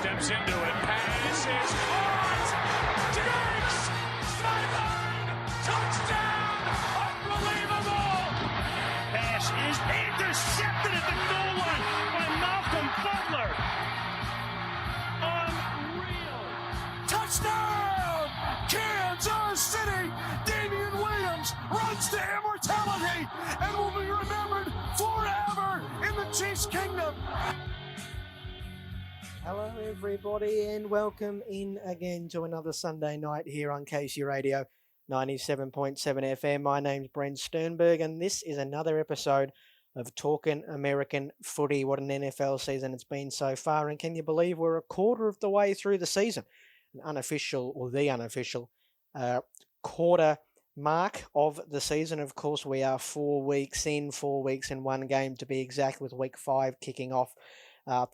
steps into it. Pass is caught. Diggs! Sideline! Touchdown! Unbelievable! Pass is intercepted at the goal line by Malcolm Butler. Unreal. Touchdown! Kansas City! Damian Williams runs to immortality and will be remembered forever in the Chiefs' kingdom. Hello everybody and welcome in again to another Sunday night here on KC Radio 97.7 FM. My name's Brent Sternberg and this is another episode of Talkin American Footy. What an NFL season it's been so far, and can you believe we're a quarter of the way through the season? The unofficial quarter mark of the season. Of course, we are 4 weeks in, 1 game to be exact, with week 5 kicking off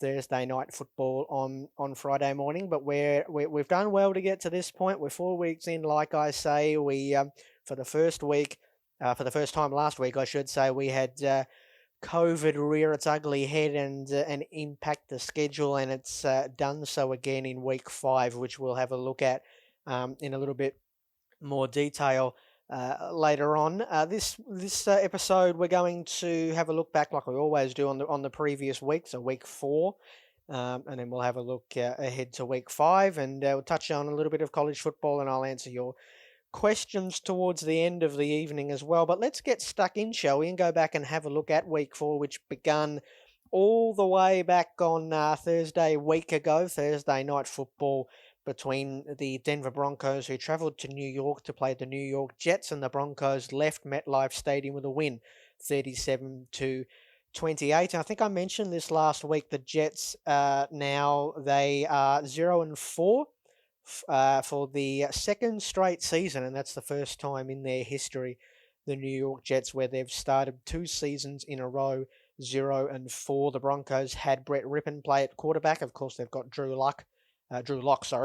Thursday night football on Friday morning. But we've done well to get to this point. We're 4 weeks in, like I say. We for the first time last week, I should say, we had COVID rear its ugly head and impact the schedule, and it's done so again in week 5, which we'll have a look at in a little bit more detail later on. This episode, we're going to have a look back, like we always do, on the previous week, so week 4, and then we'll have a look ahead to week 5, and we'll touch on a little bit of college football, and I'll answer your questions towards the end of the evening as well. But let's get stuck in, shall we, and go back and have a look at week 4, which begun all the way back on Thursday night football between the Denver Broncos, who travelled to New York to play the New York Jets, and the Broncos left MetLife Stadium with a win, 37-28. I think I mentioned this last week. The Jets now they are 0-4 for the second straight season, and that's the first time in their history, the New York Jets, where they've started 2 seasons in a row 0-4. The Broncos had Brett Rippon play at quarterback. Of course, they've got Drew Lock,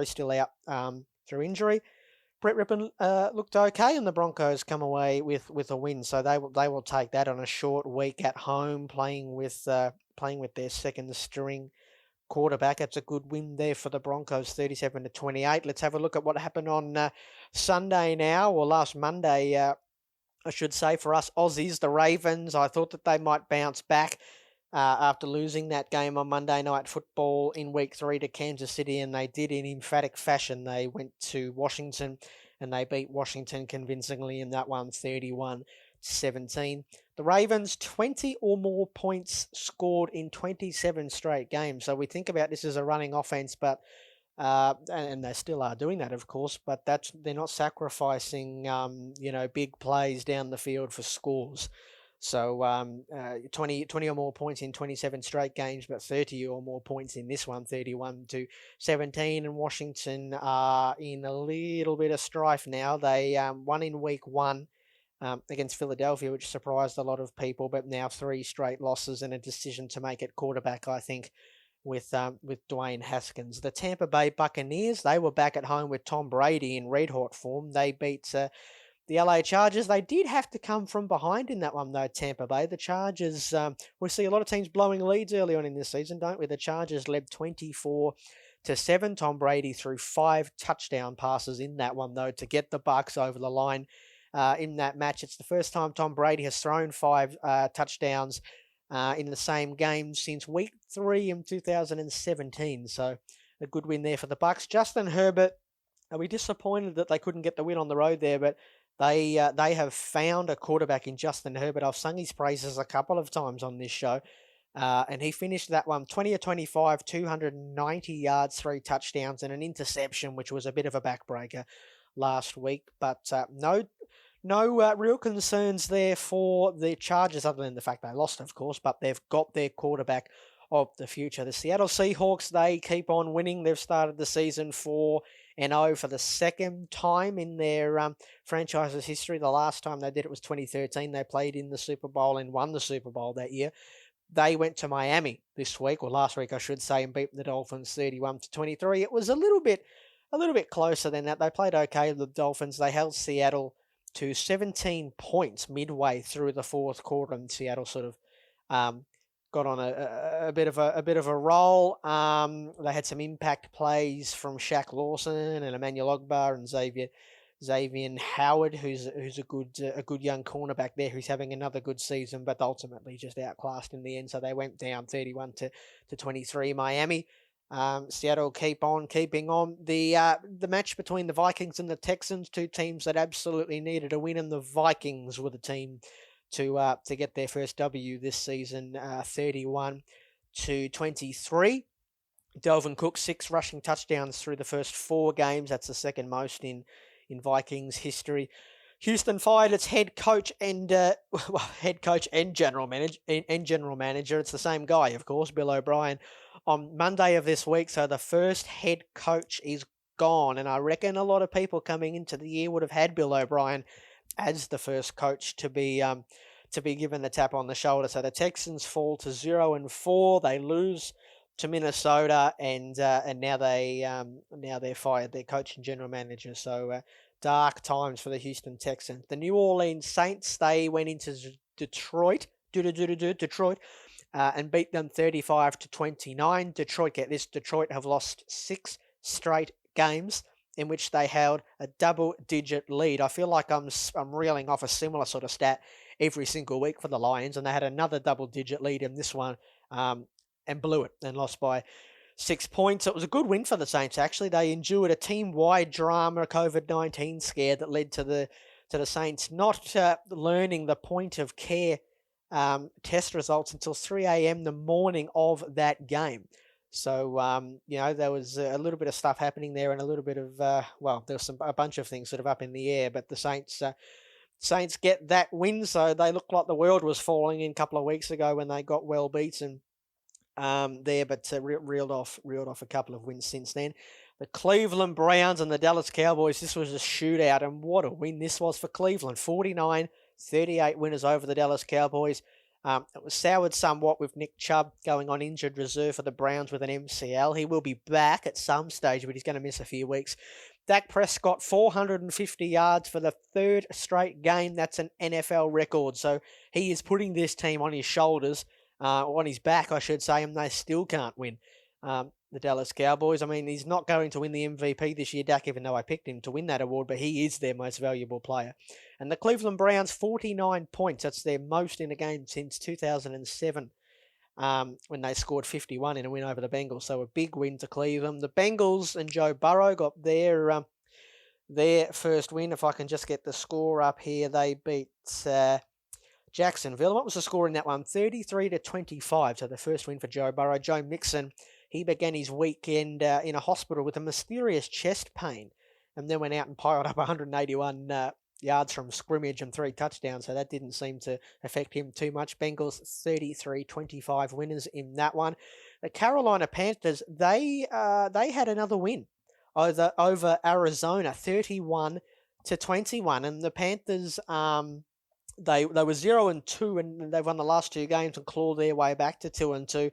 still out through injury. Brett Rippon looked okay, and the Broncos come away with a win. So they will take that on a short week at home, playing with their second string quarterback. It's a good win there for the Broncos, 37-28. Let's have a look at what happened on Sunday now, or last Monday, I should say, for us Aussies, the Ravens. I thought that they might bounce back after losing that game on Monday Night Football in Week 3 to Kansas City, and they did in emphatic fashion. They went to Washington, and they beat Washington convincingly in that one, 31-17. The Ravens, 20 or more points scored in 27 straight games. So we think about this as a running offense, but and they still are doing that, of course, but they're not sacrificing big plays down the field for scores. So 20 or more points in 27 straight games, but 30 or more points in this one, 31-17. And Washington are in a little bit of strife now. They won in week 1 against Philadelphia, which surprised a lot of people, but now 3 straight losses and a decision to make it quarterback, I think, with Dwayne Haskins. The Tampa Bay Buccaneers, they were back at home with Tom Brady in red hot form. They beat the LA Chargers. They did have to come from behind in that one, though, Tampa Bay. The Chargers, we see a lot of teams blowing leads early on in this season, don't we? The Chargers led 24-7. Tom Brady threw 5 touchdown passes in that one, though, to get the Bucs over the line in that match. It's the first time Tom Brady has thrown 5 touchdowns in the same game since week 3 in 2017. So a good win there for the Bucs. Justin Herbert, are we disappointed that they couldn't get the win on the road there? But they have found a quarterback in Justin Herbert. I've sung his praises a couple of times on this show. And he finished that one 20-25, 290 yards, 3 touchdowns, and an interception, which was a bit of a backbreaker last week. But no real concerns there for the Chargers, other than the fact they lost, of course, but they've got their quarterback of the future. The Seattle Seahawks, they keep on winning. They've started the season 4-0 for the second time in their franchise's history. The last time they did it was 2013. They played in the Super Bowl and won the Super Bowl that year. They went to Miami this week, or last week, I should say, and beat the Dolphins 31-23. It was a little bit closer than that. They played okay with the Dolphins. They held Seattle to 17 points midway through the fourth quarter, and Seattle sort of got on a bit of a roll. They had some impact plays from Shaq Lawson and Emmanuel Ogbar and Xavier Howard, who's a good young cornerback there, who's having another good season, but ultimately just outclassed in the end. So they went down 31 to 23. Miami. Seattle keeping on. The match between the Vikings and the Texans, two teams that absolutely needed a win, and the Vikings were the team to get their first W this season, 31 to 23. Delvin Cook, 6 rushing touchdowns through the first 4 games. That's the second most in Vikings history. Houston fired its head coach and general manager. It's the same guy, of course, Bill O'Brien, on Monday of this week. So the first head coach is gone, and I reckon a lot of people coming into the year would have had Bill O'Brien as the first coach to be given the tap on the shoulder. So the Texans fall to 0-4. They lose to Minnesota, and now they're fired their coach and general manager. So dark times for the Houston Texans. The New Orleans Saints, they went into Detroit, and beat them 35 to 29. Detroit, get this, Detroit have lost 6 straight games in which they held a double-digit lead. I feel like I'm reeling off a similar sort of stat every single week for the Lions, and they had another double-digit lead in this one, and blew it and lost by 6 points. It was a good win for the Saints, actually. They endured a team-wide drama, COVID-19 scare that led to the Saints not learning the point of care test results until 3 a.m. the morning of that game. So, there was a little bit of stuff happening there, and a little bit of, there was a bunch of things sort of up in the air, but the Saints get that win, so they look like the world was falling in a couple of weeks ago when they got well beaten there, but reeled off a couple of wins since then. The Cleveland Browns and the Dallas Cowboys, this was a shootout, and what a win this was for Cleveland. 49-38 winners over the Dallas Cowboys. It was soured somewhat with Nick Chubb going on injured reserve for the Browns with an MCL. He will be back at some stage, but he's going to miss a few weeks. Dak Prescott, 450 yards for the 3rd straight game. That's an NFL record. So he is putting this team on his shoulders, on his back, I should say, and they still can't win. The Dallas Cowboys, I mean, he's not going to win the MVP this year, Dak, even though I picked him to win that award, but he is their most valuable player. And the Cleveland Browns, 49 points. That's their most in a game since 2007, when they scored 51 in a win over the Bengals. So a big win to Cleveland. The Bengals and Joe Burrow got their first win. If I can just get the score up here, they beat Jacksonville. What was the score in that one? 33-25. So the first win for Joe Burrow. Joe Mixon, he began his weekend in a hospital with a mysterious chest pain, and then went out and piled up 181 yards from scrimmage and 3 touchdowns. So that didn't seem to affect him too much. Bengals 33-25 winners in that one. The Carolina Panthers, they had another win over Arizona, 31-21, and the Panthers They were 0-2, and they've won the last 2 games and clawed their way back to 2-2.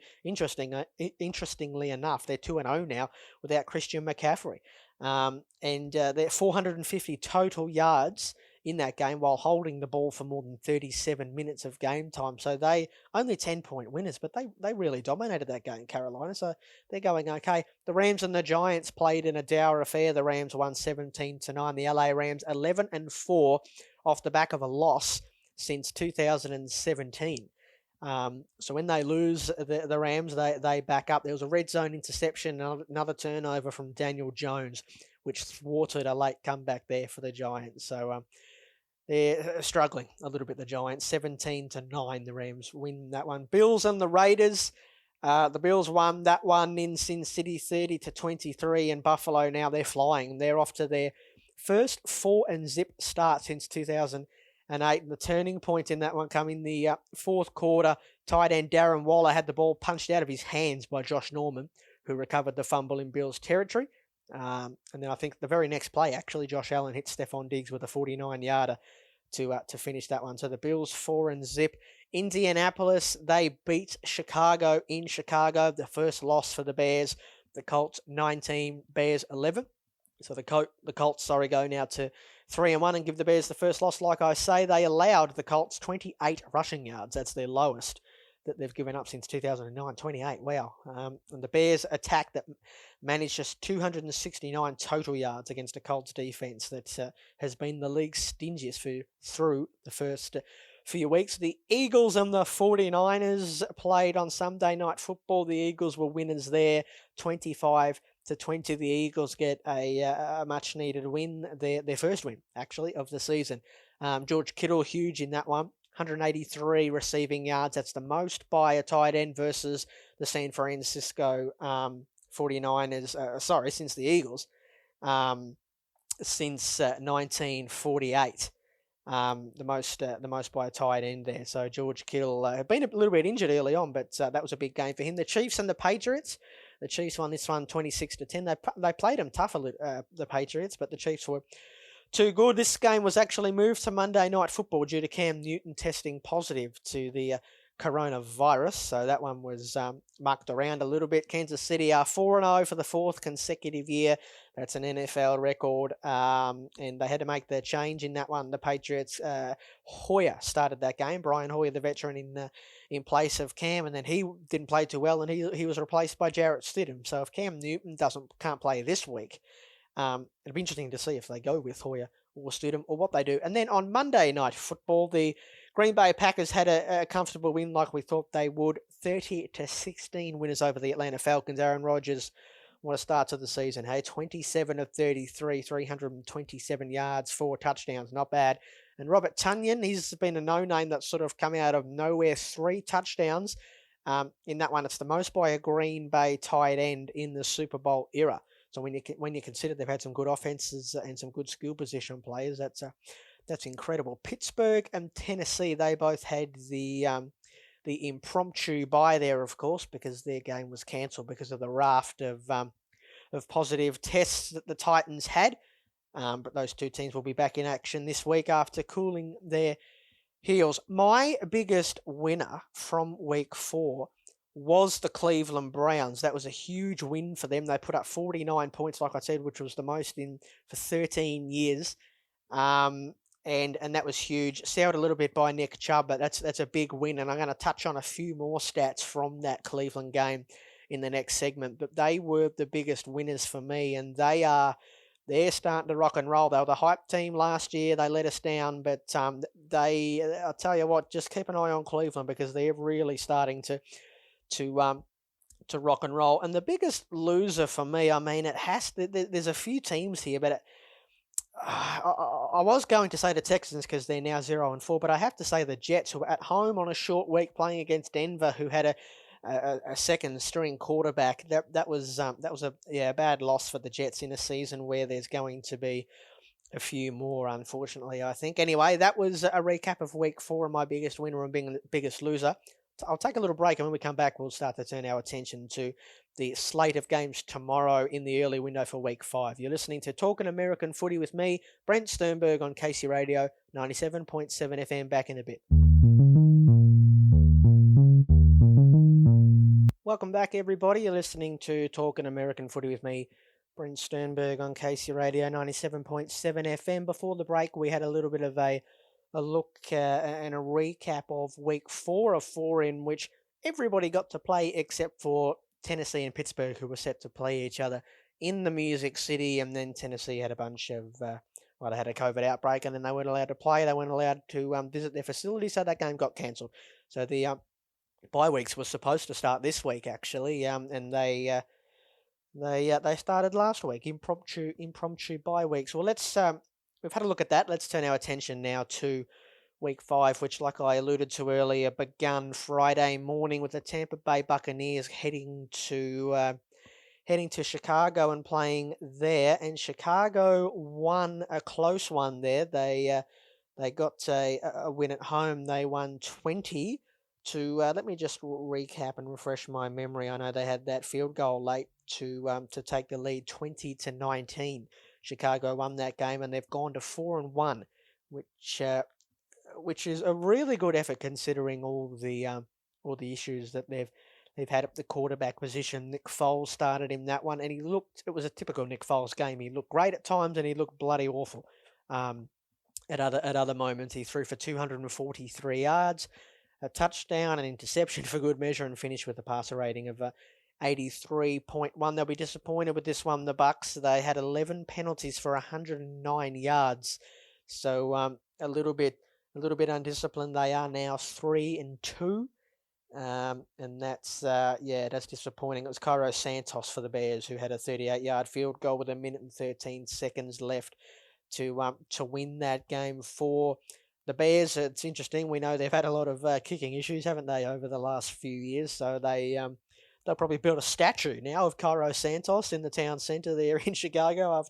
Interestingly enough, they're 2-0 now without Christian McCaffrey. And they're 450 total yards in that game while holding the ball for more than 37 minutes of game time. So they only 10-point winners, but they really dominated that game, Carolina. So they're going okay. The Rams and the Giants played in a dour affair. The Rams won 17-9. The LA Rams 11-4 off the back of a loss since 2017. So when they lose the Rams, they back up. There was a red zone interception, another turnover from Daniel Jones, which thwarted a late comeback there for the Giants. So they're struggling a little bit, the Giants. 17-9, the Rams win that one. Bills and the Raiders. The Bills won that one in Sin City 30-23, and Buffalo now they're flying. They're off to their first 4-0 start since 2008. The turning point in that one come in the 4th quarter. Tight end Darren Waller had the ball punched out of his hands by Josh Norman, who recovered the fumble in Bills territory. And then I think the very next play, actually, Josh Allen hit Stephon Diggs with a 49-yarder to finish that one. So the Bills 4-0. Indianapolis, they beat Chicago in Chicago. The first loss for the Bears. The Colts 19, Bears 11. So the Colts, go now to 3-1 and give the Bears the first loss. Like I say, they allowed the Colts 28 rushing yards. That's their lowest that they've given up since 2009, 28. Wow. And the Bears attack that managed just 269 total yards against a Colts defense that has been the league's stingiest through the first few weeks. The Eagles and the 49ers played on Sunday Night Football. The Eagles were winners there, 25-20. The Eagles get a much needed win, their first win actually of the season. George Kittle huge in that one, 183 receiving yards. That's the most by a tight end versus the San Francisco 49ers. Since the Eagles, since 1948. The most by a tight end there. So George Kittle had been a little bit injured early on, but that was a big game for him. The Chiefs and the Patriots. The Chiefs won this one 26-10. They played them tough, the Patriots, but the Chiefs were too good. This game was actually moved to Monday Night Football due to Cam Newton testing positive to the coronavirus. So that one was mucked around a little bit. Kansas City are 4-0 for the fourth consecutive year. That's an NFL record. And they had to make the change in that one. The Patriots, Hoyer started that game. Brian Hoyer, the veteran, in place of Cam, and then he didn't play too well, and he was replaced by Jarrett Stidham. So if Cam Newton can't play this week, it'll be interesting to see if they go with Hoyer or Stidham or what they do. And then on Monday Night Football, the Green Bay Packers had a comfortable win like we thought they would, 30-16 winners over the Atlanta Falcons. Aaron Rodgers, what a start to the season, hey? 27 of 33, 327 yards, 4 touchdowns, not bad. And Robert Tonyan, he's been a no-name that's sort of come out of nowhere, 3 touchdowns. In that one, it's the most by a Green Bay tight end in the Super Bowl era. So when you consider they've had some good offenses and some good skill position players, that's incredible. Pittsburgh and Tennessee, they both had the impromptu bye there, of course, because their game was cancelled because of the raft of positive tests that the Titans had. But those two teams will be back in action this week after cooling their heels. My biggest winner from week 4 was the Cleveland Browns. That was a huge win for them. They put up 49 points, like I said, which was the most for 13 years. And that was huge. Sailed a little bit by Nick Chubb, but that's a big win. And I'm going to touch on a few more stats from that Cleveland game in the next segment. But they were the biggest winners for me, and they're starting to rock and roll. They were the hype team last year. They let us down, but I'll tell you what, just keep an eye on Cleveland because they're really starting to rock and roll. And the biggest loser for me, I mean, there's a few teams here, but I was going to say the Texans because they're now 0-4, but I have to say the Jets, who were at home on a short week playing against Denver, who had a second string quarterback. That was a bad loss for the Jets in a season where there's going to be a few more, unfortunately, I think. Anyway, that was a recap of week 4 and my biggest winner and being the biggest loser. I'll take a little break, and when we come back, we'll start to turn our attention to the slate of games tomorrow in the early window for week 5. You're listening to Talkin' American Footy with me, Brent Sternberg, on KC Radio 97.7 FM. Back in a bit. Welcome back, everybody. You're listening to Talkin' American Footy with me, Brent Sternberg, on KC Radio 97.7 FM. Before the break, we had a little bit of a look and a recap of week 4 of 4, in which everybody got to play except for Tennessee and Pittsburgh, who were set to play each other in the Music City. And then Tennessee had a bunch of, they had a COVID outbreak, and then they weren't allowed to play. They weren't allowed to visit their facility, so that game got cancelled. So the bye weeks were supposed to start this week, actually, and they started last week, impromptu bye weeks. Well, we've had a look at that. Let's turn our attention now to week 5, which, like I alluded to earlier, begun Friday morning with the Tampa Bay Buccaneers heading to Chicago and playing there. And Chicago won a close one there. They got a win at home. They won 20 to. Let me just recap and refresh my memory. I know they had that field goal late to take the lead, 20-19. Chicago won that game, and they've gone to 4-1, which is a really good effort considering all the issues that they've had at the quarterback position. Nick Foles started in that one, and it was a typical Nick Foles game. He looked great at times, and he looked bloody awful. At other moments, he threw for 243 yards. a touchdown, an interception for good measure, and finished with a passer rating of 83.1. They'll be disappointed with this one. The Bucks, they had 11 penalties for 109 yards, so a little bit undisciplined. They are now 3-2. And that's that's disappointing. It was Cairo Santos for the Bears who had a 38-yard field goal with 1:13 left to win that game for the Bears. It's interesting. We know they've had a lot of kicking issues, haven't they, over the last few years? So they'll probably build a statue now of Cairo Santos in the town centre there in Chicago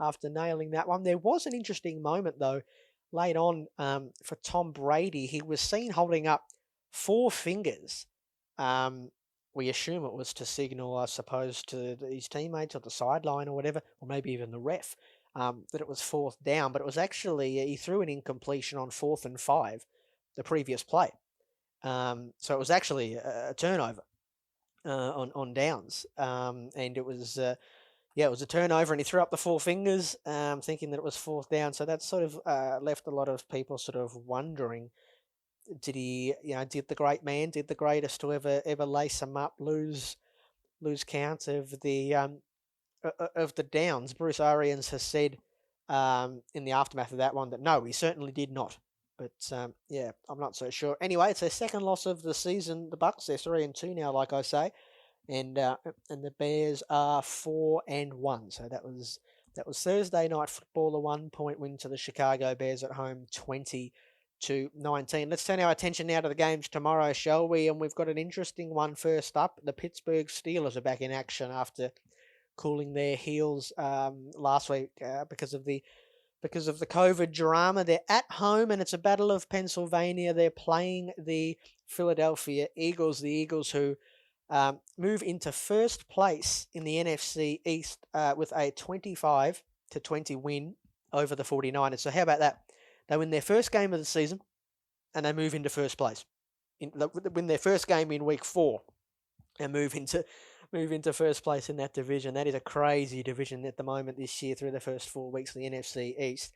after nailing that one. There was an interesting moment though late on for Tom Brady. He was seen holding up 4 fingers. We assume it was to signal, I suppose, to his teammates or the sideline or whatever, or maybe even the ref, that it was 4th down. But it was actually, he threw an incompletion on 4th and 5, the previous play. So it was actually a turnover on downs. And it was, it was a turnover, and he threw up the 4 fingers, thinking that it was 4th down. So that sort of left a lot of people sort of wondering, did the great man, did the greatest to ever lace him up, lose count of the downs? Bruce Arians has said in the aftermath of that one that no, he certainly did not. But I'm not so sure. Anyway, it's their second loss of the season. The Bucks, they're 3-2 now, like I say, and the Bears are 4-1. So that was Thursday night football, a 1-point win to the Chicago Bears at home, 20-19. Let's turn our attention now to the games tomorrow, shall we? And we've got an interesting one first up. The Pittsburgh Steelers are back in action after cooling their heels last week because of the COVID drama. They're at home, and it's a battle of Pennsylvania. They're playing the Philadelphia Eagles. The Eagles who move into first place in the NFC East with a 25-20 win over the 49ers. So how about that? They win their first game of the season, and they move into first place. They win their first game in week 4, and move into first place in that division. That is a crazy division at the moment this year through the first 4 weeks of the NFC East.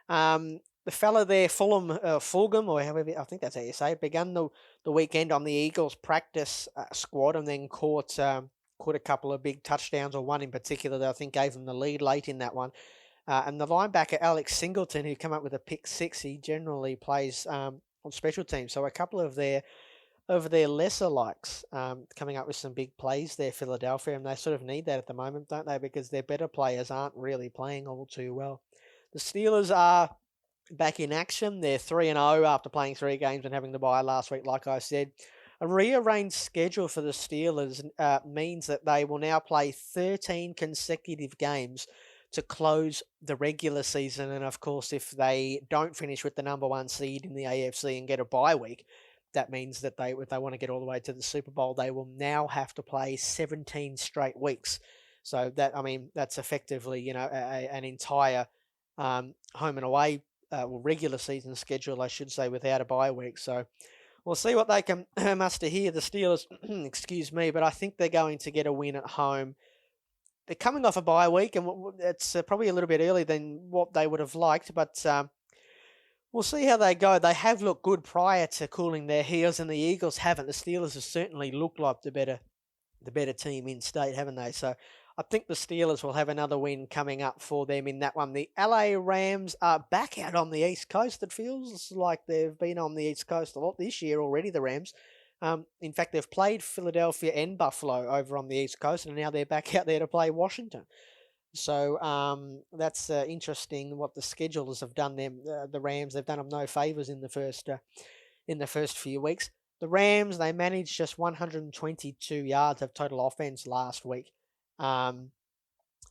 The fella there, Fulgham, or however, I think that's how you say it, began the weekend on the Eagles practice squad, and then caught a couple of big touchdowns, or one in particular that I think gave them the lead late in that one. And the linebacker, Alex Singleton, who came up with a pick 6, he generally plays on special teams. So a couple of their lesser likes coming up with some big plays there, Philadelphia, and they sort of need that at the moment, don't they? Because their better players aren't really playing all too well. The Steelers are back in action. They're 3-0 after playing 3 games and having the bye last week, like I said. A rearranged schedule for the Steelers means that they will now play 13 consecutive games to close the regular season. And of course, if they don't finish with the number 1 seed in the AFC and get a bye week, that means that if they want to get all the way to the Super Bowl, they will now have to play 17 straight weeks. So that's effectively, an entire home and away, regular season schedule, I should say, without a bye week. So we'll see what they can muster here, the Steelers, excuse me, but I think they're going to get a win at home. They're coming off a bye week, and it's probably a little bit early than what they would have liked, but we'll see how they go. They have looked good prior to cooling their heels, and the Eagles haven't. The Steelers have certainly looked like the better team in state, haven't they? So I think the Steelers will have another win coming up for them in that one. The LA Rams are back out on the East Coast. It feels like they've been on the East Coast a lot this year already, the Rams. In fact, they've played Philadelphia and Buffalo over on the East Coast, and now they're back out there to play Washington. So that's interesting what the schedulers have done them. The Rams, they've done them no favors in the first few weeks. The Rams, they managed just 122 yards of total offense last week,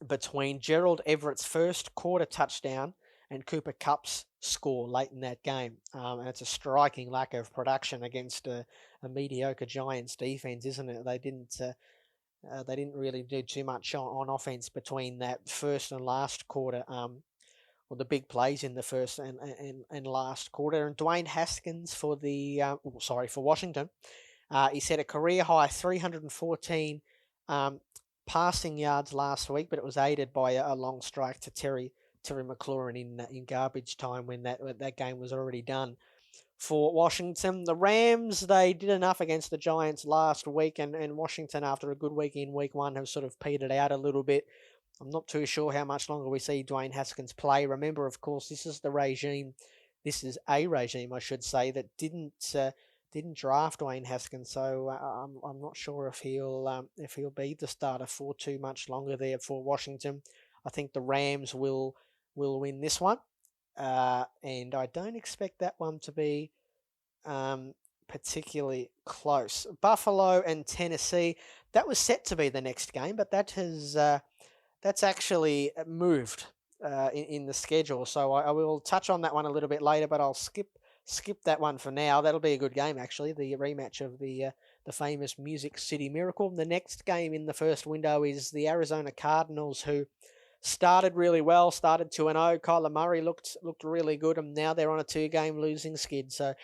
between Gerald Everett's first quarter touchdown and Cooper Kupp's score late in that game. And it's a striking lack of production against a mediocre Giants defense, isn't it? They didn't really do too much on offense between that first and last quarter, or the big plays in the first and last quarter. And Dwayne Haskins for Washington, he set a career high 314 passing yards last week, but it was aided by a long strike to Terry McLaurin in garbage time when that game was already done for Washington. The Rams, they did enough against the Giants last week, and Washington, after a good week in week one, have sort of petered out a little bit. I'm not too sure how much longer we see Dwayne Haskins play. Remember, of course, this is a regime, I should say, that didn't draft Dwayne Haskins, so I'm not sure if he'll be the starter for too much longer there for Washington. I think the Rams will win this one, and I don't expect that one to be particularly close. Buffalo and Tennessee, that was set to be the next game, but that's actually moved in the schedule. So I will touch on that one a little bit later, but I'll skip that one for now. That'll be a good game, actually, the rematch of the famous Music City Miracle. The next game in the first window is the Arizona Cardinals, who started really well, started 2-0. Kyler Murray looked really good, and now they're on a 2-game losing skid. So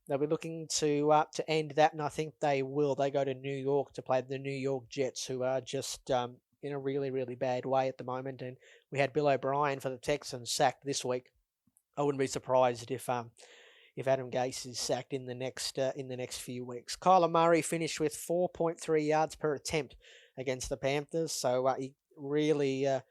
they'll be looking to end that, and I think they will. They go to New York to play the New York Jets, who are just in a really, really bad way at the moment. And we had Bill O'Brien for the Texans sacked this week. I wouldn't be surprised if Adam Gase is sacked in the next few weeks. Kyler Murray finished with 4.3 yards per attempt against the Panthers, so he really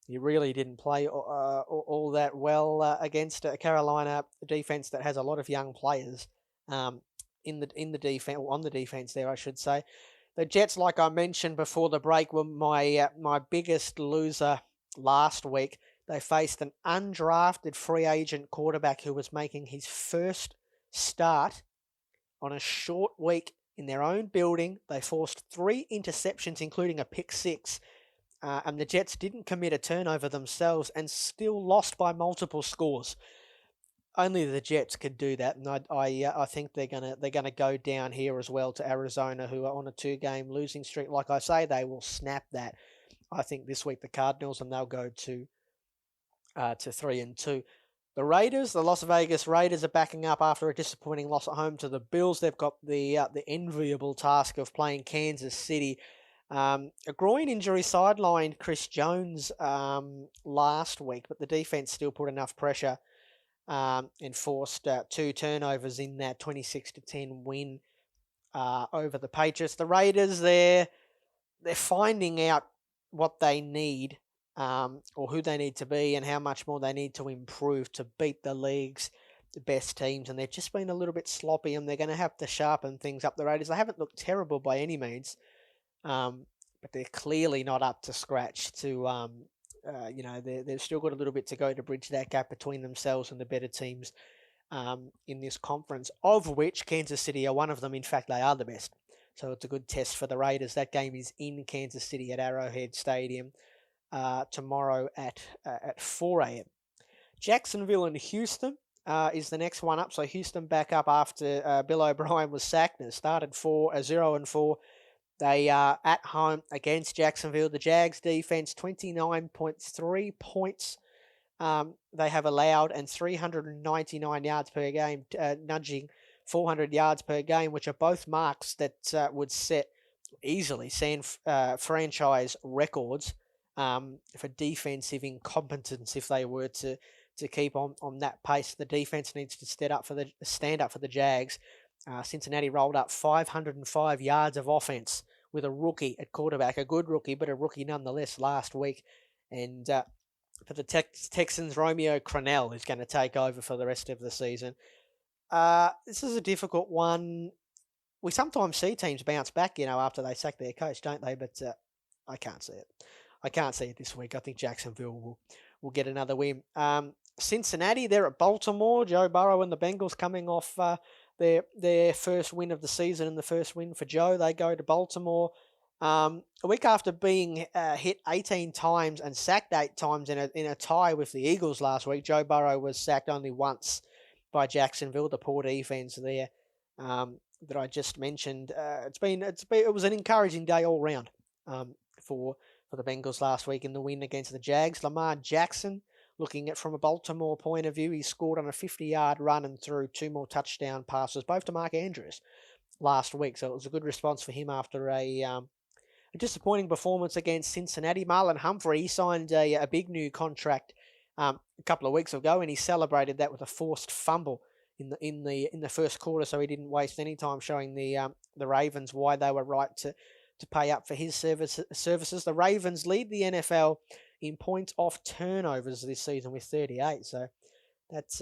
didn't play all that well against a Carolina defense that has a lot of young players in the defense, on the defense there, I should say. The Jets, like I mentioned before the break, were my biggest loser last week. They faced an undrafted free agent quarterback who was making his first start on a short week in their own building. They forced 3 interceptions, including a pick 6. And the Jets didn't commit a turnover themselves and still lost by multiple scores. Only the Jets could do that, and I think they're gonna go down here as well to Arizona, who are on a 2-game losing streak. Like I say, they will snap that. I think this week the Cardinals, and they'll go to 3-2. The Raiders, the Las Vegas Raiders, are backing up after a disappointing loss at home to the Bills. They've got the enviable task of playing Kansas City. A groin injury sidelined Chris Jones last week, but the defense still put enough pressure and forced 2 turnovers in that 26-10 win over the Patriots. The Raiders, they're finding out what they need, or who they need to be, and how much more they need to improve to beat the league's best teams. And they've just been a little bit sloppy, and they're going to have to sharpen things up. The Raiders, they haven't looked terrible by any means, but they're clearly not up to scratch to they've still got a little bit to go to bridge that gap between themselves and the better teams in this conference, of which Kansas City are one of them. In fact, they are the best. So it's a good test for the Raiders. That game is in Kansas City at Arrowhead Stadium tomorrow at 4 a.m. Jacksonville and Houston is the next one up. So Houston back up after Bill O'Brien was sacked and started 0-4. They are at home against Jacksonville. The Jags defense, 29.3 points they have allowed, and 399 yards per game, nudging 400 yards per game, which are both marks that would set easily franchise records for defensive incompetence if they were to keep on that pace. The defense needs to stand up for the Jags. Cincinnati rolled up 505 yards of offense with a rookie at quarterback, a good rookie, but a rookie nonetheless last week. And for the Texans, Romeo Crennel is going to take over for the rest of the season. This is a difficult one. We sometimes see teams bounce back, after they sack their coach, don't they? But I can't see it. I can't see it this week. I think Jacksonville will get another win. Cincinnati, they're at Baltimore. Joe Burrow and the Bengals coming off their first win of the season, and the first win for Joe. They go to Baltimore. A week after being hit 18 times and sacked 8 times in a tie with the Eagles last week, Joe Burrow was sacked only once by Jacksonville, the poor defense there that I just mentioned. It was an encouraging day all round for the Bengals last week in the win against the Jags. Lamar Jackson, looking at from a Baltimore point of view, he scored on a 50-yard run and threw 2 more touchdown passes, both to Mark Andrews last week. So it was a good response for him after a disappointing performance against Cincinnati. Marlon Humphrey, he signed a big new contract a couple of weeks ago, and he celebrated that with a forced fumble in the first quarter, so he didn't waste any time showing the Ravens why they were right to pay up for his services. The Ravens lead the NFL in points off turnovers this season with 38. So that's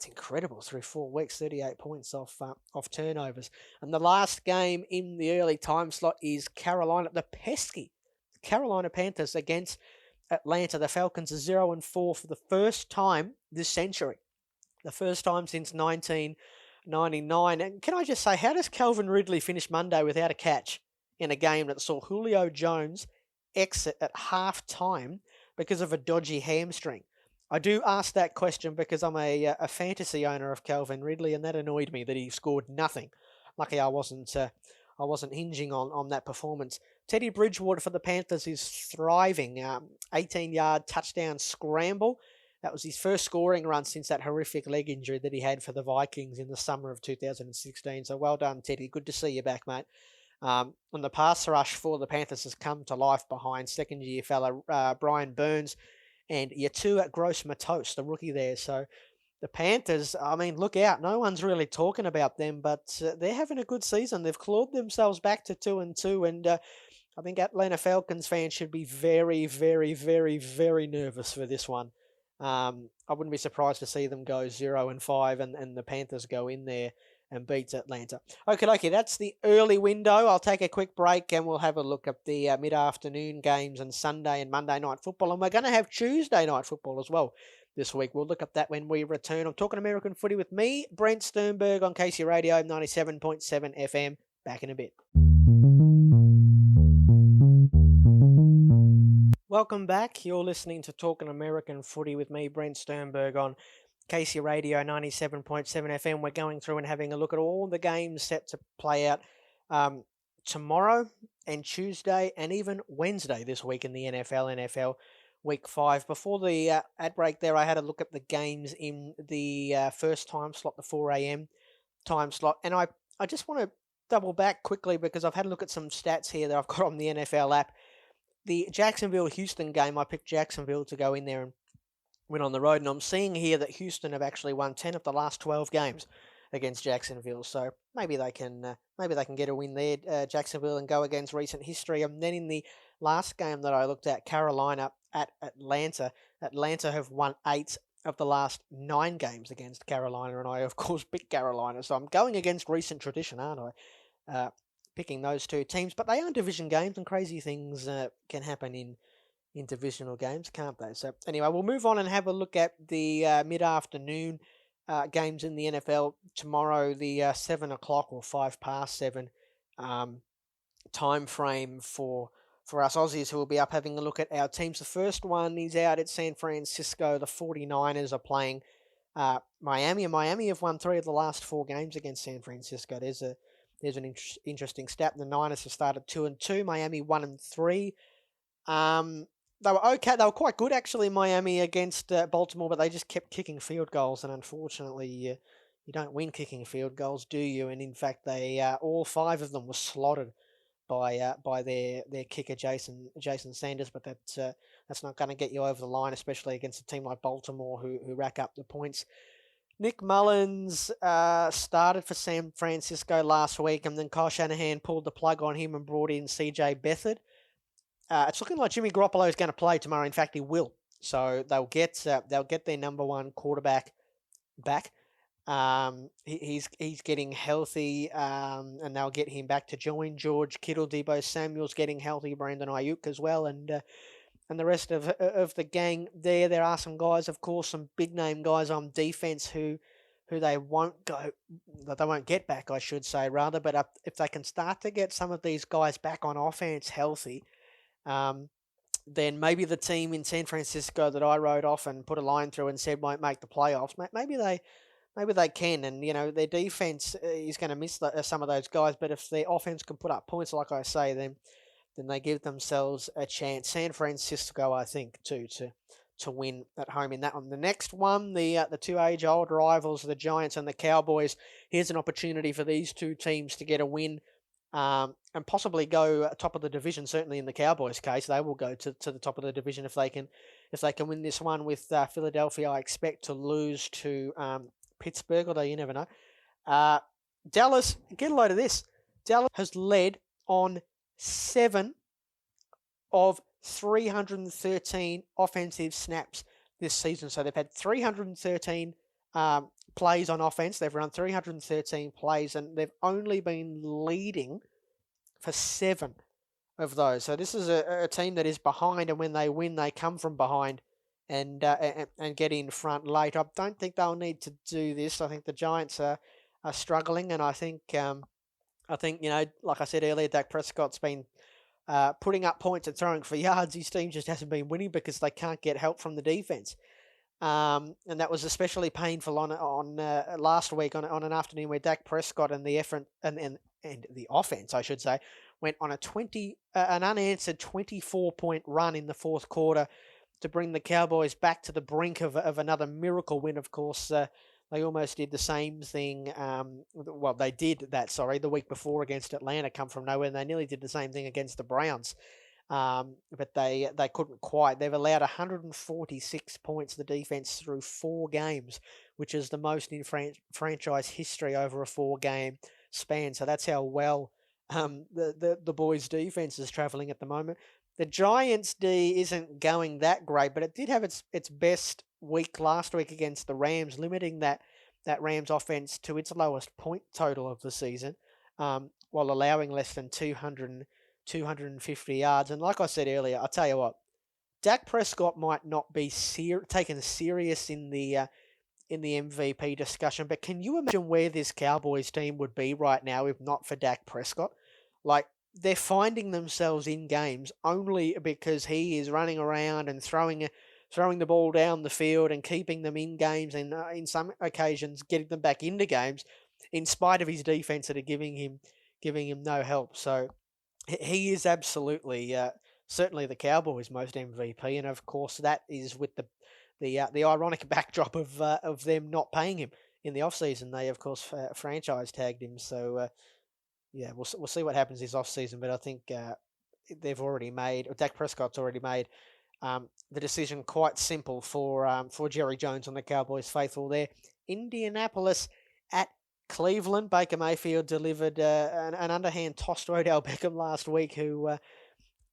incredible. Through 4 weeks, 38 points off turnovers. And the last game in the early time slot is Carolina, the pesky Carolina Panthers against Atlanta. The Falcons are 0-4 for the first time this century. The first time since 1999. And can I just say, how does Calvin Ridley finish Monday without a catch in a game that saw Julio Jones exit at half-time because of a dodgy hamstring? I do ask that question because I'm a fantasy owner of Calvin Ridley, and that annoyed me that he scored nothing. Lucky I wasn't hinging on that performance. Teddy Bridgewater for the Panthers is thriving. 18-yard touchdown scramble. That was his first scoring run since that horrific leg injury that he had for the Vikings in the summer of 2016. So well done, Teddy. Good to see you back, mate. And the pass rush for the Panthers has come to life behind second-year fella Brian Burns and Yatua Gross-Matos, the rookie there. So the Panthers, I mean, look out. No one's really talking about them, but they're having a good season. They've clawed themselves back to 2-2, and I think Atlanta Falcons fans should be very, very, very, very nervous for this one. I wouldn't be surprised to see them go 0-5 and the Panthers go in there and beats Atlanta. Okay, that's the early window. I'll take a quick break and we'll have a look at the mid-afternoon games and Sunday and Monday night football. And we're going to have Tuesday night football as well this week. We'll look at that when we return. I'm talking American footy with me, Brent Sternberg on KC Radio 97.7 FM. Back in a bit. Welcome back. You're listening to Talking American Footy with me, Brent Sternberg, on KC Radio 97.7 FM. We're going through and having a look at all the games set to play out tomorrow and Tuesday and even Wednesday this week in the NFL Week 5. Before the ad break there, I had a look at the games in the first time slot, the 4 a.m. time slot. And I just want to double back quickly because I've had a look at some stats here that I've got on the NFL app. The Jacksonville-Houston game, I picked Jacksonville to go in there and win on the road. And I'm seeing here that Houston have actually won 10 of the last 12 games against Jacksonville. So maybe they can get a win there, Jacksonville, and go against recent history. And then in the last game that I looked at, Carolina at Atlanta, Atlanta have won 8 of the last 9 games against Carolina. And I, of course, picked Carolina. So I'm going against recent tradition, aren't I? Picking those two teams, but they are division games and crazy things can happen in divisional games, can't they? So anyway, we'll move on and have a look at the mid-afternoon games in the NFL tomorrow, the 7 o'clock or 5 past 7 time frame for us Aussies who will be up having a look at our teams. The first one is out at San Francisco. The 49ers are playing Miami, and Miami have won 3 of the last 4 games against San Francisco. There's an interesting stat. The Niners have started 2-2. Miami 1-3. They were okay. They were quite good actually, Miami against Baltimore, but they just kept kicking field goals. And unfortunately, you don't win kicking field goals, do you? And in fact, they all 5 of them were slaughtered by their kicker Jason Sanders. But that's not going to get you over the line, especially against a team like Baltimore who rack up the points. Nick Mullins started for San Francisco last week, and then Kyle Shanahan pulled the plug on him and brought in CJ Beathard. It's looking like Jimmy Garoppolo is going to play tomorrow. In fact, he will. So they'll get their number 1 quarterback back. He's getting healthy, and they'll get him back to join George Kittle. Deebo Samuel's getting healthy. Brandon Ayuk as well, and the rest of the gang there. There are some guys, of course, some big name guys on defense who they won't get back, I should say, rather. But if they can start to get some of these guys back on offense healthy, then maybe the team in San Francisco that I wrote off and put a line through and said won't make the playoffs, maybe they can. And their defense is going to miss some of those guys. But if their offense can put up points, like I say, then they give themselves a chance. San Francisco, I think, too, to win at home in that one. The next one, the 2 age-old rivals, the Giants and the Cowboys. Here's an opportunity for these 2 teams to get a win and possibly go top of the division. Certainly in the Cowboys' case, they will go to the top of the division if they can win this one. With Philadelphia, I expect to lose to Pittsburgh, although you never know. Dallas, get a load of this. Dallas has led on 7 of 313 offensive snaps this season. So they've had 313 plays on offense. They've run 313 plays, and they've only been leading for 7 of those. So this is a team that is behind, and when they win, they come from behind and get in front late. I don't think they'll need to do this. I think the Giants are struggling, and I think like I said earlier, Dak Prescott's been putting up points and throwing for yards. His team just hasn't been winning because they can't get help from the defense. And that was especially painful on last week on an afternoon where Dak Prescott and the effort and the offense, I should say, went on an unanswered 24-point run in the fourth quarter to bring the Cowboys back to the brink of another miracle win. Of course, they almost did the same thing. They did that, the week before against Atlanta, come from nowhere, and they nearly did the same thing against the Browns. But they couldn't quite. They've allowed 146 points to the defense through 4 games, which is the most in franchise history over a 4-game span. So that's how well the boys' defense is traveling at the moment. The Giants' D isn't going that great, but it did have its best week last week against the Rams, limiting that Rams offense to its lowest point total of the season, while allowing less than 250 yards. And like I said earlier, I'll tell you what, Dak Prescott might not be taken serious in the MVP discussion, but can you imagine where this Cowboys team would be right now if not for Dak Prescott? Like, they're finding themselves in games only because he is running around and throwing the ball down the field and keeping them in games, and in some occasions getting them back into games in spite of his defense that are giving him no help. So he is absolutely certainly the Cowboys' most MVP, and of course that is with the ironic backdrop of them not paying him in the offseason. They of course franchise tagged him, so we'll see what happens this offseason. But I think Dak Prescott's already made the decision quite simple for Jerry Jones and the Cowboys faithful there. Indianapolis at Cleveland. Baker Mayfield delivered an underhand toss to Odell Beckham last week, who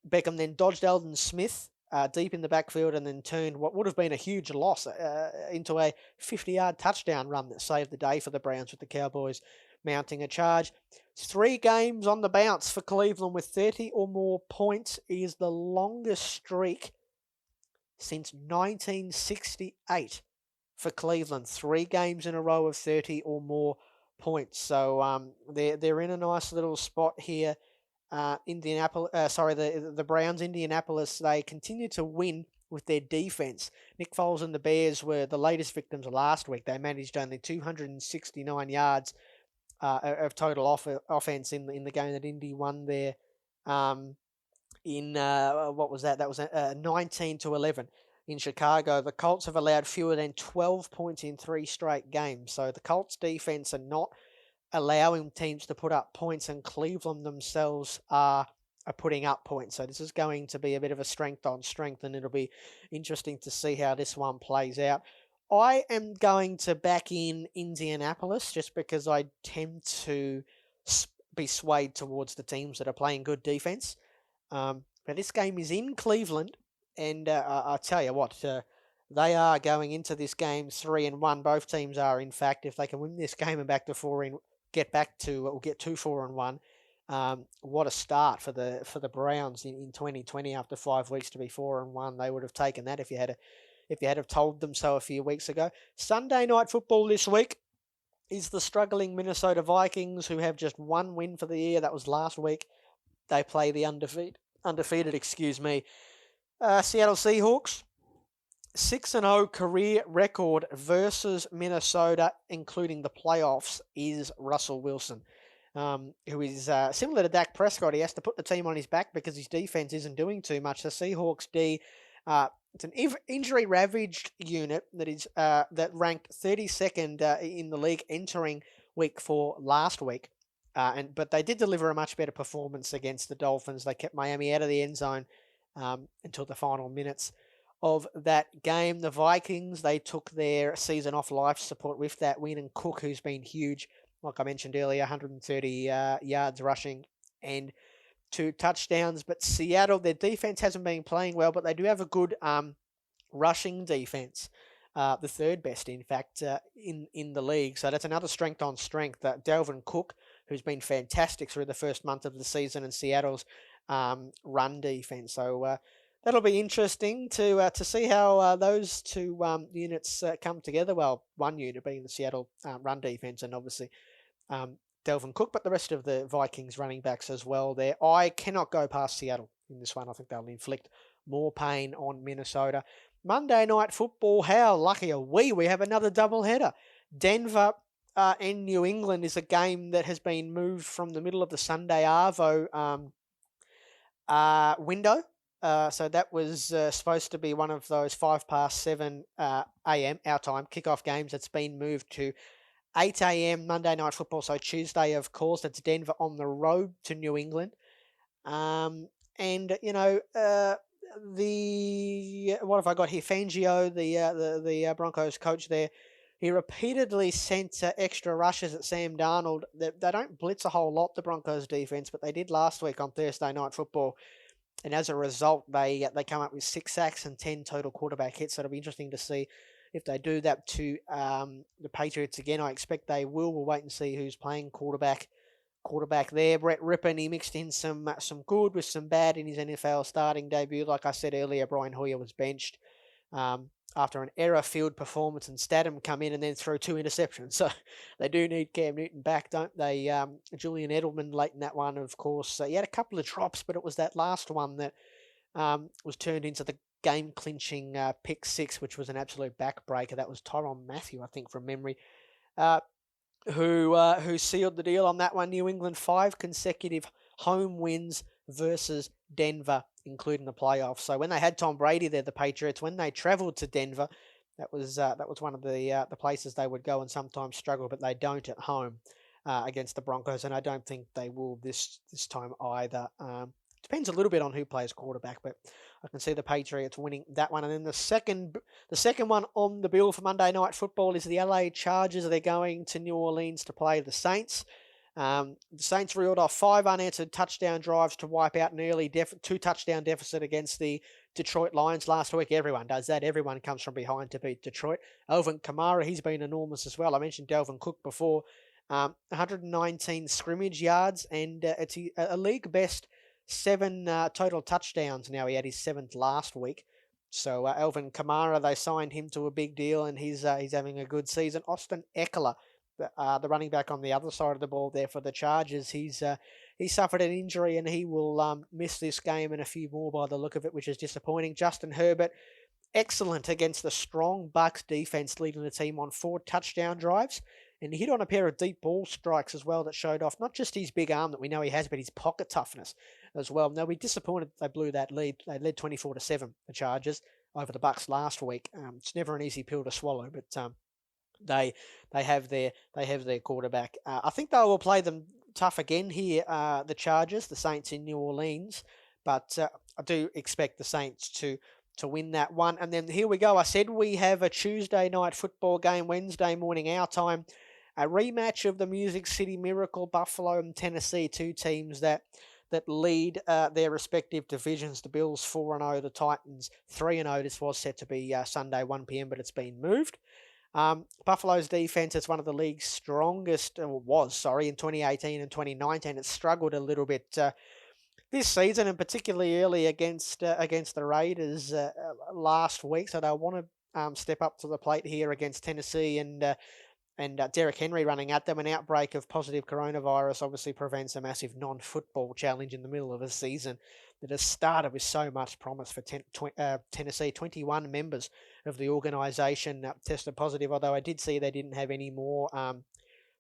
Beckham then dodged Eldon Smith deep in the backfield and then turned what would have been a huge loss into a 50-yard touchdown run that saved the day for the Browns, with the Cowboys mounting a charge. 3 games on the bounce for Cleveland with 30 or more points is the longest streak since 1968 for Cleveland. 3 games in a row of 30 or more points. So they're in a nice little spot here. The Browns, Indianapolis, they continue to win with their defense. Nick Foles and the Bears were the latest victims of last week. They managed only 269 yards of total offense in the game that Indy won there. What was that? That was 19-11 in Chicago. The Colts have allowed fewer than 12 points in 3 straight games. So the Colts defense are not allowing teams to put up points, and Cleveland themselves are putting up points. So this is going to be a bit of a strength on strength, and it'll be interesting to see how this one plays out. I am going to back in Indianapolis just because I tend to be swayed towards the teams that are playing good defense. But this game is in Cleveland, and I'll tell you what, they are going into this game 3-1. Both teams are, in fact. If they can win this game and get to 4-1, what a start for the Browns in 2020 after 5 weeks to be 4-1. They would have taken that if you had have told them so a few weeks ago. Sunday night football this week is the struggling Minnesota Vikings, who have just 1 win for the year. That was last week. They play the undefeated Seattle Seahawks. 6-0 career record versus Minnesota, including the playoffs, is Russell Wilson, who is similar to Dak Prescott. He has to put the team on his back because his defense isn't doing too much. The Seahawks D, it's an injury-ravaged unit that ranked 32nd in the league entering Week 4 last week. But they did deliver a much better performance against the Dolphins. They kept Miami out of the end zone until the final minutes of that game. The Vikings, they took their season off life support with that win, and Cook, who's been huge, like I mentioned earlier, 130 yards rushing and 2 touchdowns. But Seattle, their defense hasn't been playing well, but they do have a good rushing defense. The third best, in fact, in the league. So that's another strength on strength. Dalvin Cook, who's been fantastic through the first month of the season, and Seattle's run defense. So that'll be interesting to see how those two units come together. Well, one unit being the Seattle run defense, and obviously Dalvin Cook, but the rest of the Vikings running backs as well there. I cannot go past Seattle in this one. I think they'll inflict more pain on Minnesota. Monday Night Football, how lucky are we? We have another doubleheader. Denver and New England is a game that has been moved from the middle of the Sunday Arvo window. So that was supposed to be one of those 7 a.m. our time kickoff games. That's been moved to 8 a.m. Monday Night Football. So Tuesday, of course, that's Denver on the road to New England. And, what have I got here? Fangio, the Broncos coach there, he repeatedly sent extra rushes at Sam Darnold. They don't blitz a whole lot, the Broncos defense, but they did last week on Thursday Night Football. And as a result, they come up with 6 sacks and 10 total quarterback hits. So it'll be interesting to see if they do that to the Patriots again. I expect they will. We'll wait and see who's playing quarterback there. Brett Rippon, he mixed in some good with some bad in his NFL starting debut. Like I said earlier, Brian Hoyer was benched after an error-filled performance, and Stadham come in and then throw 2 interceptions. So they do need Cam Newton back, don't they? Julian Edelman late in that one, of course. He had a couple of drops, but it was that last one that was turned into the game-clinching pick 6, which was an absolute backbreaker. That was Tyrann Mathieu, I think, from memory. Who sealed the deal on that one. New England 5 consecutive home wins versus Denver, including the playoffs. So when they had Tom Brady there, the Patriots, when they travelled to Denver, that was one of the places they would go and sometimes struggle, but they don't at home against the Broncos, and I don't think they will this time either. Depends a little bit on who plays quarterback, but I can see the Patriots winning that one. And then the second one on the bill for Monday Night Football is the LA Chargers. They're going to New Orleans to play the Saints. The Saints reeled off 5 unanswered touchdown drives to wipe out an early 2-touchdown deficit against the Detroit Lions last week. Everyone does that. Everyone comes from behind to beat Detroit. Alvin Kamara, he's been enormous as well. I mentioned Dalvin Cook before. 119 scrimmage yards, and it's a league best 7 total touchdowns now. He had his 7th last week. So Alvin Kamara, they signed him to a big deal, and he's having a good season. Austin Eckler, the running back on the other side of the ball there for the Chargers, he suffered an injury, and he will miss this game and a few more by the look of it, which is disappointing. Justin Herbert, excellent against the strong Bucs defense, leading the team on 4 touchdown drives. And he hit on a pair of deep ball strikes as well that showed off not just his big arm that we know he has, but his pocket toughness as well. Now, we're disappointed they blew that lead. They led 24-7, the Chargers, over the Bucs last week. It's never an easy pill to swallow, but they have their quarterback. I think they will play them tough again here, the Chargers, the Saints in New Orleans, but I do expect the Saints to win that one. And then here we go. I said we have a Tuesday night football game, Wednesday morning our time. A rematch of the Music City Miracle, Buffalo and Tennessee, 2 teams that lead their respective divisions. The Bills 4-0, the Titans 3-0. This was set to be Sunday 1 p.m, but it's been moved. Buffalo's defense is one of the league's strongest, in 2018 and 2019. It struggled a little bit this season, and particularly early against the Raiders last week. So they'll want to step up to the plate here against Tennessee, and Derrick Henry running at them. An outbreak of positive coronavirus obviously prevents a massive non-football challenge in the middle of a season that has started with so much promise for Tennessee. 21 members of the organisation tested positive, although I did see they didn't have any more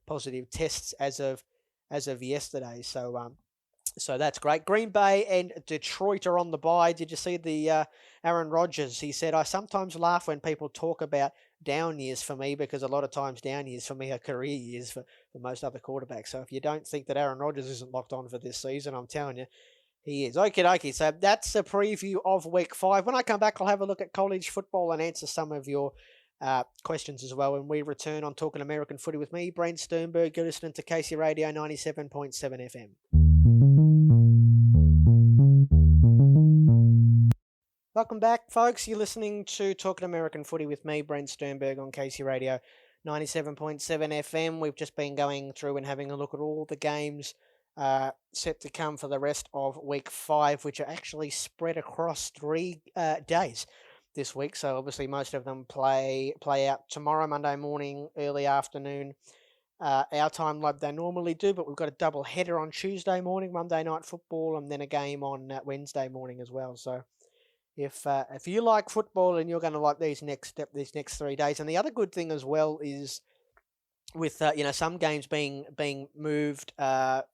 positive tests as of yesterday. So that's great. Green Bay and Detroit are on the bye. Did you see the Aaron Rodgers? He said, I sometimes laugh when people talk about down years for me, because a lot of times down years for me are career years for most other quarterbacks. So if you don't think that Aaron Rodgers isn't locked on for this season, I'm telling you, He is. Okie dokie. So that's a preview of week 5. When I come back, I'll have a look at college football and answer some of your questions as well. When we return on Talking American Footy with me, Brent Sternberg. You're listening to KC Radio 97.7 FM. Welcome back, folks. You're listening to Talking American Footy with me, Brent Sternberg, on KC Radio 97.7 FM. We've just been going through and having a look at all the games set to come for the rest of week 5, which are actually spread across 3 days this week. So obviously most of them play out tomorrow, Monday morning, early afternoon, our time like they normally do. But we've got a double header on Tuesday morning, Monday night football, and then a game on Wednesday morning as well. So if you like football, and you're going to like these next 3 days, and the other good thing as well is with some games being moved, and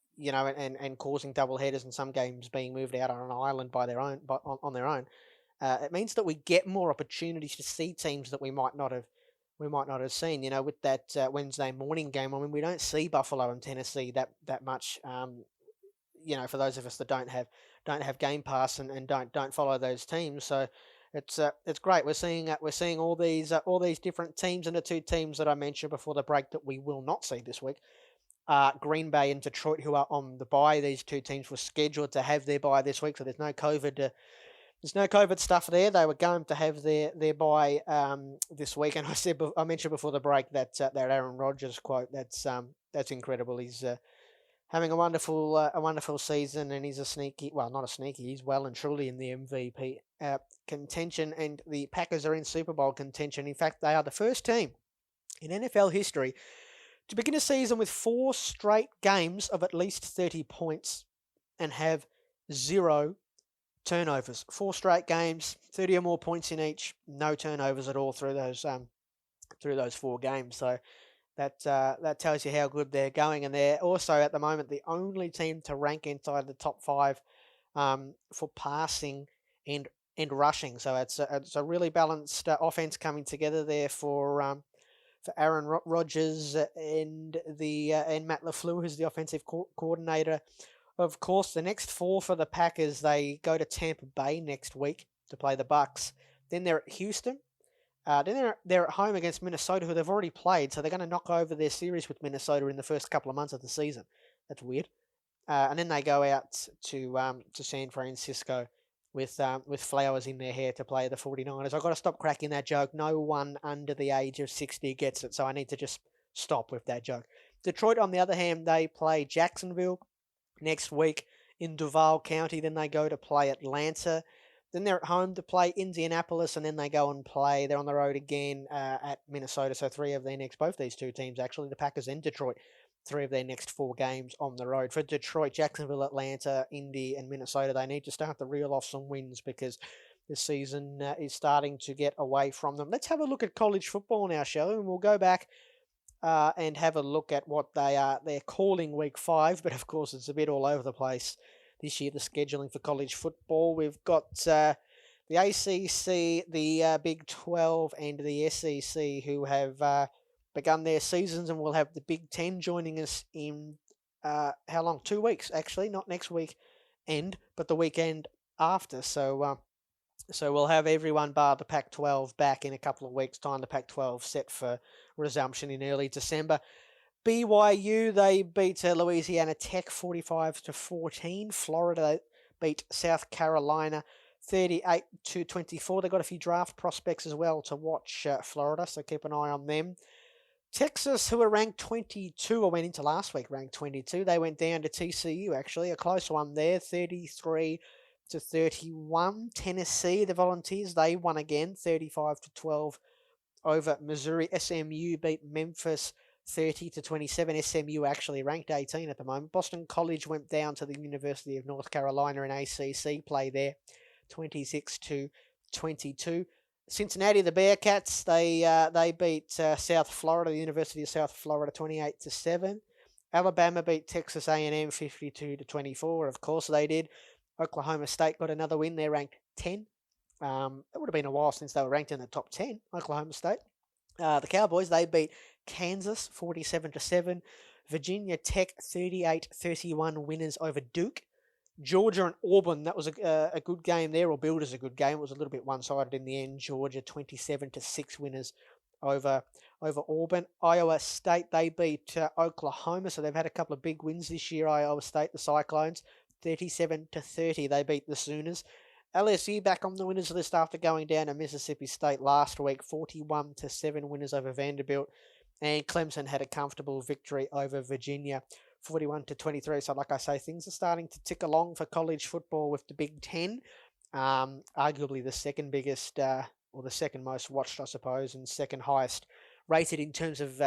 causing double headers, and some games being moved out on an island on their own. It means that we get more opportunities to see teams that we might not have seen. With that Wednesday morning game, I mean, we don't see Buffalo and Tennessee that much. For those of us that don't have Game Pass and don't follow those teams, so it's great. We're seeing all these different teams, and the 2 teams that I mentioned before the break that we will not see this week. Green Bay and Detroit, who are on the bye. These 2 teams were scheduled to have their bye this week, so there's no COVID. There's no COVID stuff there. They were going to have their bye this week, and I mentioned before the break that Aaron Rodgers quote. That's incredible. He's having a wonderful season, and he's not a sneaky. He's well and truly in the MVP contention, and the Packers are in Super Bowl contention. In fact, they are the first team in NFL history to begin a season with 4 straight games of at least 30 points and have 0 turnovers. 4 straight games, 30 or more points in each, no turnovers at all through those 4 games. So that tells you how good they're going, and they're also at the moment the only team to rank inside the top 5 for passing and rushing. So it's a really balanced offense coming together there for Aaron Rodgers and Matt LaFleur, who's the offensive coordinator. Of course, the next 4 for the Packers, they go to Tampa Bay next week to play the Bucks. Then they're at Houston. Then they're at home against Minnesota, who they've already played, so they're going to knock over their series with Minnesota in the first couple of months of the season. That's weird. And then they go out to San Francisco with flowers in their hair to play the 49ers. I've got to stop cracking that joke. No one under the age of 60 gets it, so I need to just stop with that joke. Detroit, on the other hand, they play Jacksonville next week in Duval County. Then they go to play Atlanta. Then they're at home to play Indianapolis, and then they go and play. They're on the road again at Minnesota. So both these 2 teams, actually, the Packers and Detroit, 3 of their next 4 games on the road. For Detroit, Jacksonville, Atlanta, Indy, and Minnesota, they need to start to reel off some wins because the season is starting to get away from them. Let's have a look at college football now, shall we? And we'll go back and have a look at what they're calling week 5, but of course it's a bit all over the place this year, the scheduling for college football. We've got the ACC, the Big 12, and the SEC, who have begun their seasons, and we'll have the Big 10 joining us in, how long? 2 weeks, actually, not next week but the weekend after. So we'll have everyone bar the Pac-12 back in a couple of weeks' time. The Pac-12 set for resumption in early December. BYU, they beat Louisiana Tech 45-14. Florida beat South Carolina 38-24. They've got a few draft prospects as well to watch, Florida, so keep an eye on them. Texas, who are ranked 22, or went into last week ranked 22, they went down to TCU, actually, a close one there, 33-31. Tennessee, the Volunteers, they won again, 35-12 over Missouri. SMU beat Memphis 30-27. SMU actually ranked 18 at the moment. Boston College went down to the University of North Carolina in ACC play there, 26-22. Cincinnati, the Bearcats, they beat South Florida, the University of South Florida, 28-7. Alabama beat Texas A&M 52-24. Of course they did. Oklahoma State got another win. They're ranked 10. It would have been a while since they were ranked in the top 10, Oklahoma State. The Cowboys, they beat Kansas 47-7. Virginia Tech 38-31 winners over Duke. Georgia and Auburn, that was a good game there, or billed as a good game. It was a little bit one-sided in the end. Georgia 27-6 winners over Auburn. Iowa State, they beat Oklahoma, so they've had a couple of big wins this year. Iowa State, the Cyclones, 37-30, they beat the Sooners. LSU back on the winners list after going down to Mississippi State last week, 41-7 winners over Vanderbilt. And Clemson had a comfortable victory over Virginia, 41-23. So like I say, things are starting to tick along for college football with the Big Ten. Arguably the second biggest, or the second most watched, I suppose, and second highest rated in terms of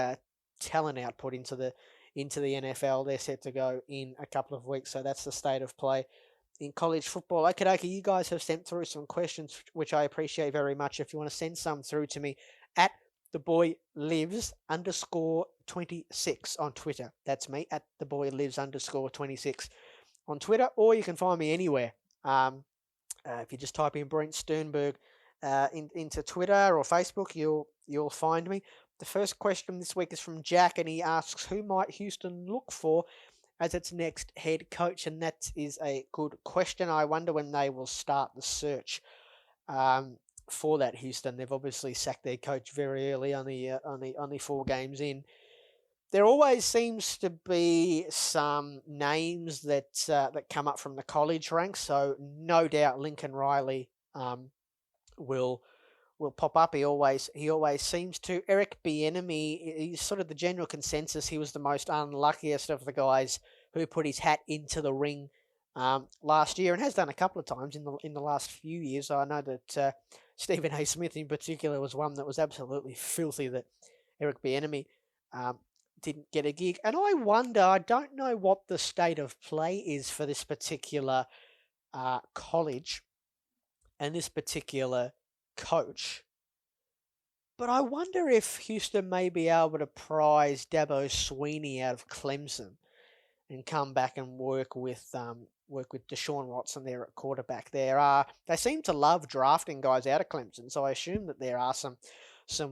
talent output into the NFL. They're set to go in a couple of weeks. So that's the state of play in college football. Okay, you guys have sent through some questions, which I appreciate very much. If you want to send some through to me at theboylives_26 on Twitter. That's me, at theboylives_26 on Twitter, or you can find me anywhere. If you just type in Brent Sternberg into Twitter or Facebook, you'll find me. The first question this week is from Jack, and he asks, who might Houston look for as its next head coach? And that is a good question. I wonder when they will start the search for that. Houston, they've obviously sacked their coach very early, only 4 games in. There always seems to be some names that come up from the college ranks, so no doubt Lincoln Riley will pop up. He always seems to. Eric Bieniemy, he's sort of the general consensus. He was the most unluckiest of the guys who put his hat into the ring last year, and has done a couple of times in the last few years. I know that Stephen A. Smith in particular was one that was absolutely filthy that Eric Bieniemy didn't get a gig. And I wonder, I don't know what the state of play is for this particular college and this particular coach, but I wonder if Houston may be able to prize Dabo Swinney out of Clemson and come back and work with Deshaun Watson there at quarterback. They seem to love drafting guys out of Clemson, so I assume that there are some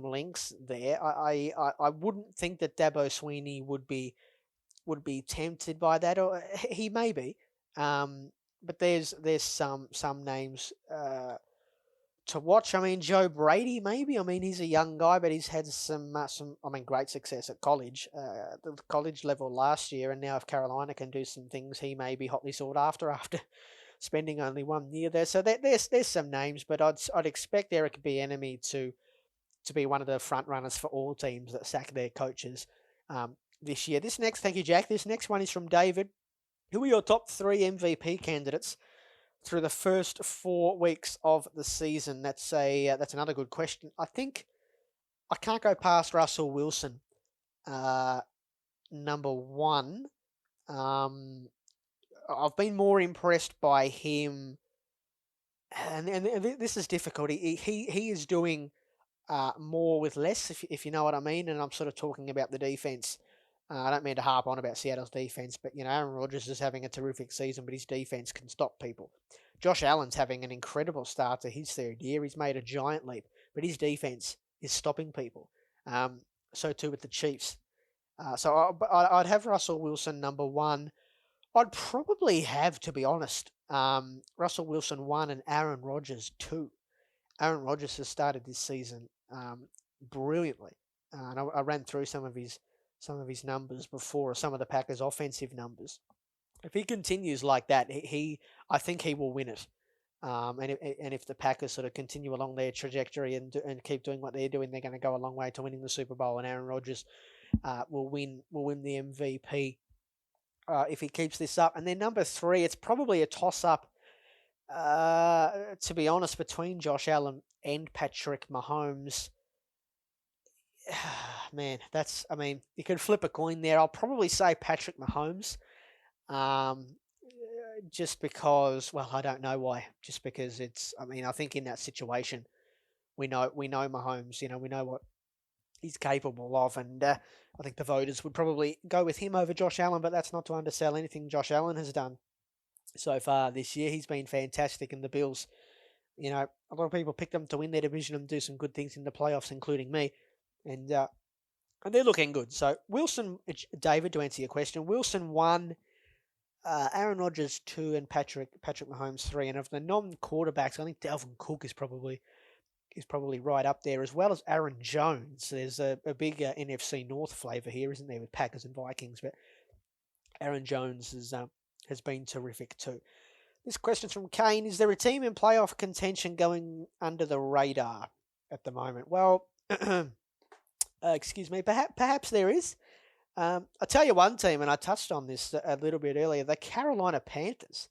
links there. I wouldn't think that Dabo Swinney would be tempted by that, or he may be. But there's some names to watch. I mean, Joe Brady, maybe. I mean, he's a young guy, but he's had some great success at college, the college level last year, and now if Carolina can do some things, he may be hotly sought after spending only 1 year there. So there's some names, but I'd expect Eric Bieniemy to be one of the front runners for all teams that sack their coaches this year. Thank you, Jack. This next one is from David. Who are your top 3 MVP candidates through the first 4 weeks of the season? That's another good question. I think I can't go past Russell Wilson, number 1. I've been more impressed by him, and this is difficult. He is doing more with less, if you know what I mean, and I'm sort of talking about the defense. I don't mean to harp on about Seattle's defense, but Aaron Rodgers is having a terrific season, but his defense can stop people. Josh Allen's having an incredible start to his 3rd year. He's made a giant leap, but his defense is stopping people. So too with the Chiefs. So I'd have Russell Wilson number 1. I'd probably have, to be honest, Russell Wilson 1 and Aaron Rodgers 2. Aaron Rodgers has started this season brilliantly, and I ran through some of his numbers before, some of the Packers' offensive numbers. If he continues like that, I think he will win it. And if the Packers sort of continue along their trajectory and keep doing what they're doing, they're going to go a long way to winning the Super Bowl. And Aaron Rodgers will win the MVP if he keeps this up. And then number 3, it's probably a toss-up, to be honest, between Josh Allen and Patrick Mahomes. Man, you could flip a coin there. I'll probably say Patrick Mahomes, just because, well, I don't know why. Just because I think in that situation, we know Mahomes. We know what he's capable of, and I think the voters would probably go with him over Josh Allen. But that's not to undersell anything Josh Allen has done so far this year. He's been fantastic, and the Bills, a lot of people picked them to win their division and do some good things in the playoffs, including me. And they're looking good. So Wilson, David, to answer your question, Wilson 1, Aaron Rodgers 2 and Patrick Mahomes 3. And of the non-quarterbacks, I think Dalvin Cook is probably right up there, as well as Aaron Jones. There's a big NFC North flavour here, isn't there, with Packers and Vikings? But Aaron Jones has been terrific too. This question's from Kane. Is there a team in playoff contention going under the radar at the moment? Well, excuse me, perhaps there is. I'll tell you one team, and I touched on this a little bit earlier, the Carolina Panthers.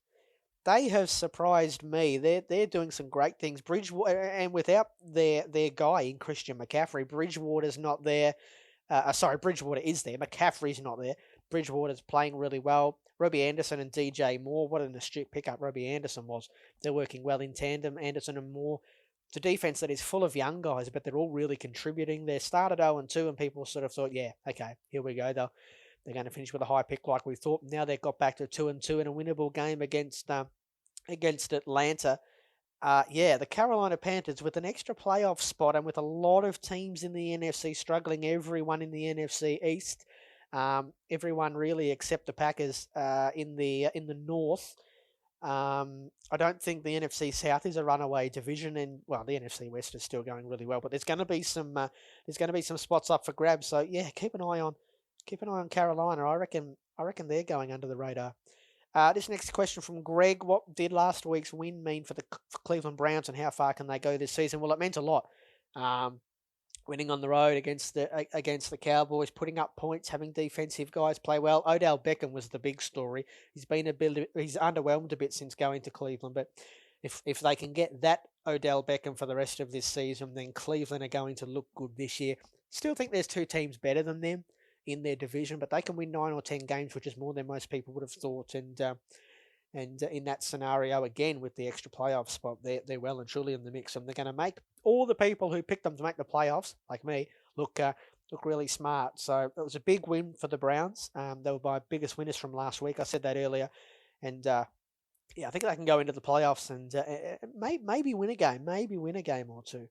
They have surprised me. They're doing some great things. Bridgewater, and without their guy in Christian McCaffrey, Bridgewater's not there. Bridgewater is there. McCaffrey's not there. Bridgewater's playing really well. Robbie Anderson and DJ Moore, what an astute pickup Robbie Anderson was. They're working well in tandem, Anderson and Moore. It's a defense that is full of young guys, but they're all really contributing. They started 0-2, and people sort of thought, yeah, okay, here we go. They're going to finish with a high pick like we thought. Now they've got back to 2-2 in a winnable game against Atlanta. The Carolina Panthers with an extra playoff spot, and with a lot of teams in the NFC struggling, everyone in the NFC East, everyone really except the Packers in the North. I don't think the NFC South is a runaway division, and the NFC West is still going really well. But there's going to be some spots up for grabs. So yeah, keep an eye on Carolina. I reckon they're going under the radar. This next question from Greg: what did last week's win mean for Cleveland Browns, and how far can they go this season? Well, it meant a lot. Winning on the road against the Cowboys, putting up points, having defensive guys play well. Odell Beckham was the big story. He's underwhelmed a bit since going to Cleveland, but if they can get that Odell Beckham for the rest of this season, then Cleveland are going to look good this year. Still think there's two teams better than them in their division, but they can win 9 or 10 games, which is more than most people would have thought. And in that scenario, again, with the extra playoff spot, they're well and truly in the mix, and they're going to make all the people who picked them to make the playoffs, like me, look really smart. So it was a big win for the Browns. They were my biggest winners from last week. I said that earlier, and I think they can go into the playoffs and maybe win a game or two.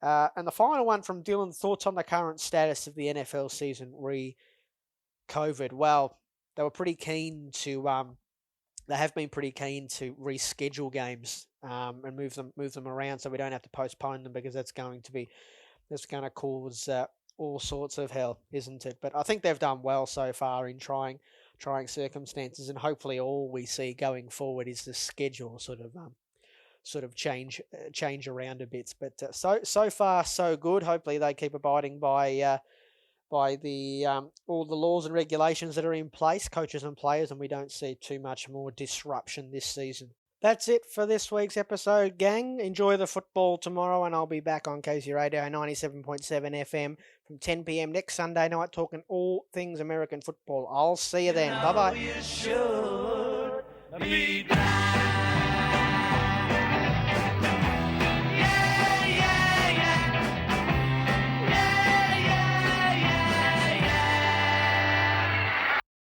And the final one from Dylan: thoughts on the current status of the NFL season re-COVID? Well, they were pretty keen to. They have been pretty keen to reschedule games and move them around, so we don't have to postpone them, because that's going to cause all sorts of hell, isn't it? But I think they've done well so far in trying circumstances, and hopefully all we see going forward is the schedule sort of change around a bit. But so far so good. Hopefully they keep abiding by the all the laws and regulations that are in place, coaches and players, and we don't see too much more disruption this season. That's it for this week's episode, gang. Enjoy the football tomorrow, and I'll be back on KC Radio 97.7 FM from 10 p.m. next Sunday night, talking all things American football. I'll see you then. Bye-bye.